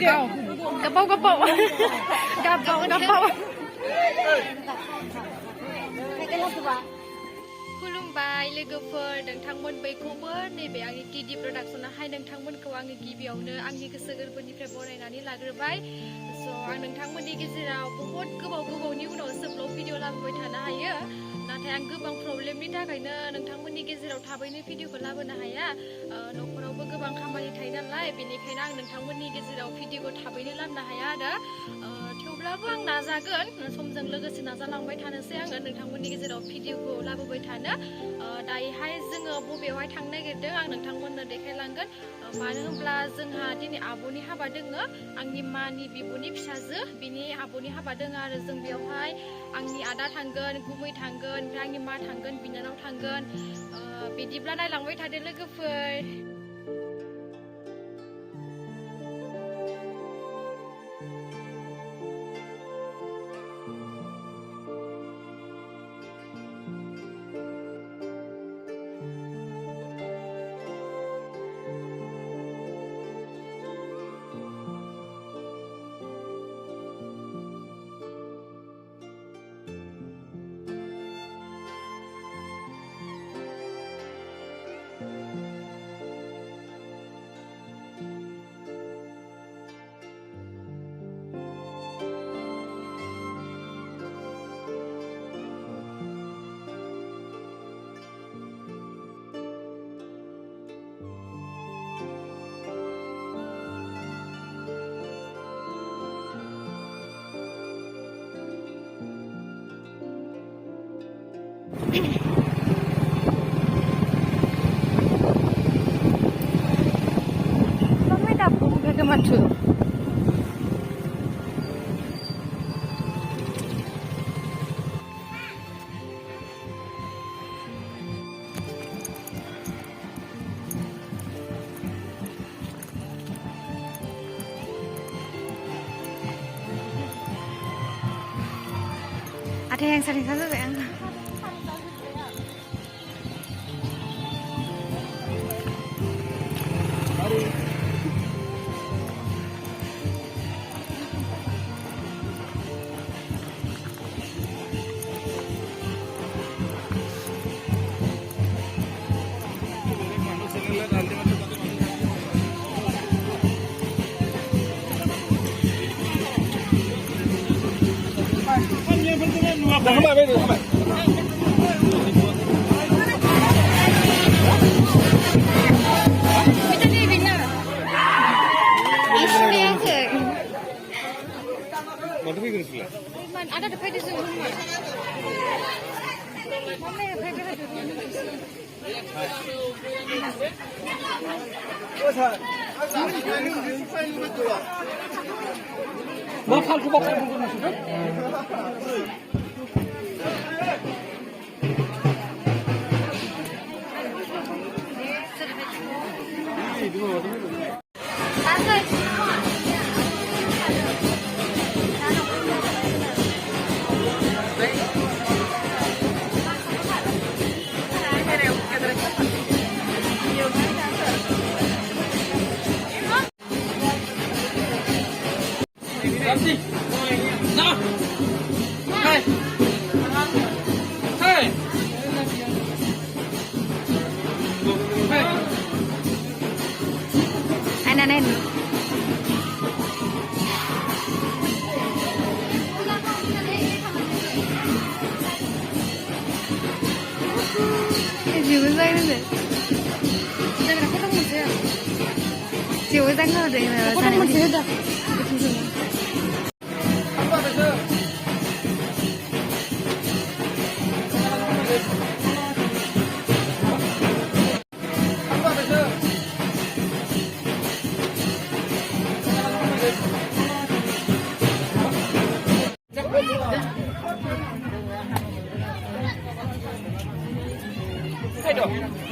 แล้วก็กระเป๋ากระเป๋ากระเป๋าखुलुमबाय लोगोफोर नोंथांमोन बयखौबो नैबे आंनि गिदि प्रडाक्शनावहाय नोंथांमोनखौ आङो गिबियावनो आंनि गोसो गोरबोनिफ्राय बरायनानै लाग्रोबाय स' आं नोंथांमोननि गेजेराव बहुद गोबावनि उनावसो ब्लग भिडिअ लाबोबाय थानो हायो नाथाय आं गोबां प्रब्लेमनि थाखायनो नोंथांमोननि गेजेराव थाबैनो भिडिअखौ लाबोनो हाया न'खरावबो गोबां खामानि थायो नालाय बेनिखायनो आं नोंथांमोननि गेजेराव भिडिअखौ थाबैनो लाबोनो हाया आरो थेवब्लाबो आं नाजागोन समजों लोगोसे नाजालांबाय थानोसै आङो नोंथांमोननि गेजेराव भिडिअखौ लाबोबाय थानो दायोहाय जोङो बबेयावहाय थांनो नागिरदों आं नोंथांमोननो देखायलांगोन मानो होनब्ला जोंहा दिनै आब'नि हाबा दोङो आंनि मानि बिब'नि फिसाजो बिनि आब'नि हाबा दोङो आरो जों बेयावहाय आंनि आदा थांगोन गुमै थांगोन ओमफ्राय आंनि मा थांगोन बिनानाव थांगोन बिदिब्ला नायलांबाय थादो लोगोफोरไม่ดับผมก็จะมาถึงอาเทียงสลิงเขาจะแบงเข้ามาไม่ดูเข้ามาMana pergi ke sini? Man, ada depan di sini rumah. Mana yang pergi ke sini? Bakal ku bakal ku Anak-anak Jiwa saya ni. Jangan aku tak musik. Jiwa saya nggak ada yang ada. Aku musik dah. Aduh.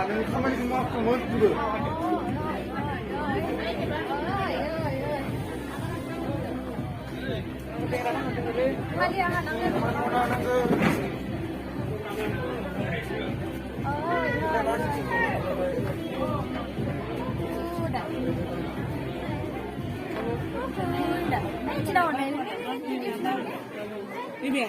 가만히 좀 와, 뭐, 누구? Ini.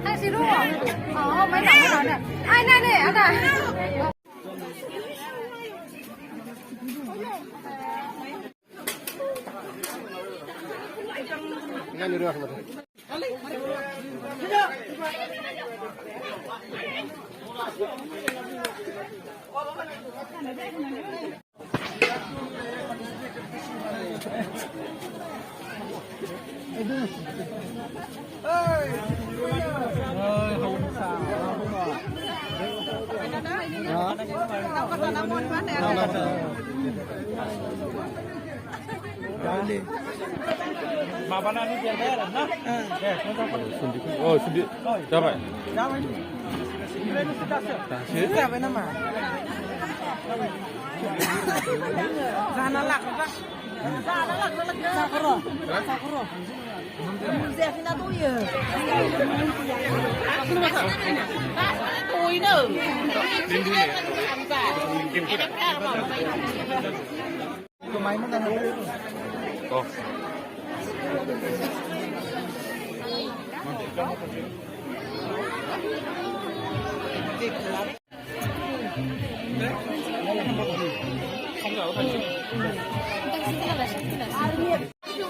Anh xí luôn à? Mấy nặng rồi nè. Ai này này, anh à? Nggak nyuruh aku. Bapak nanti biar bayar, nah. Oh, sedih. Siapa? Siapa nama? Zanalak, apa? Zanalak, Sakura. Sakura. Zefina tuh ya. Ui nữa. Máy nó đang Oh.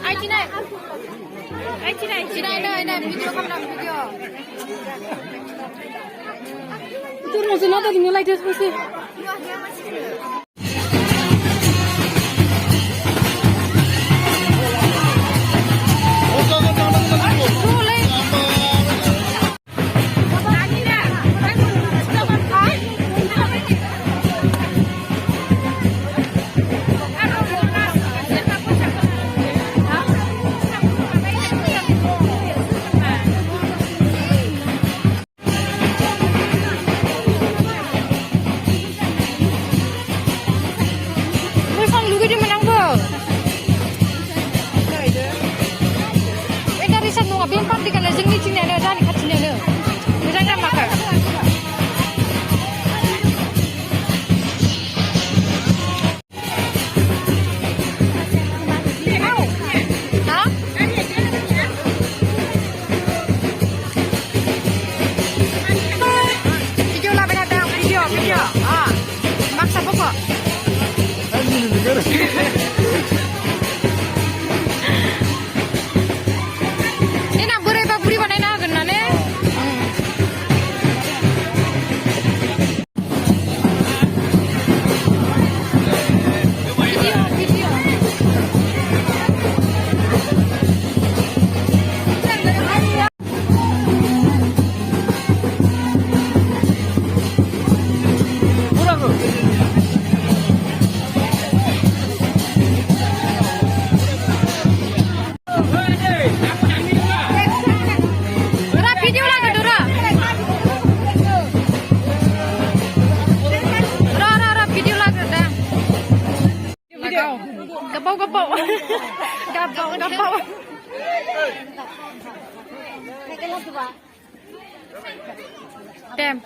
Ai chị này? Ai chị này? Chị này đây này, video không làm video. Tôi nói nó tadi nilai dia sih. Enak berebah buri mana enak genane? Video. Gapau. Dem.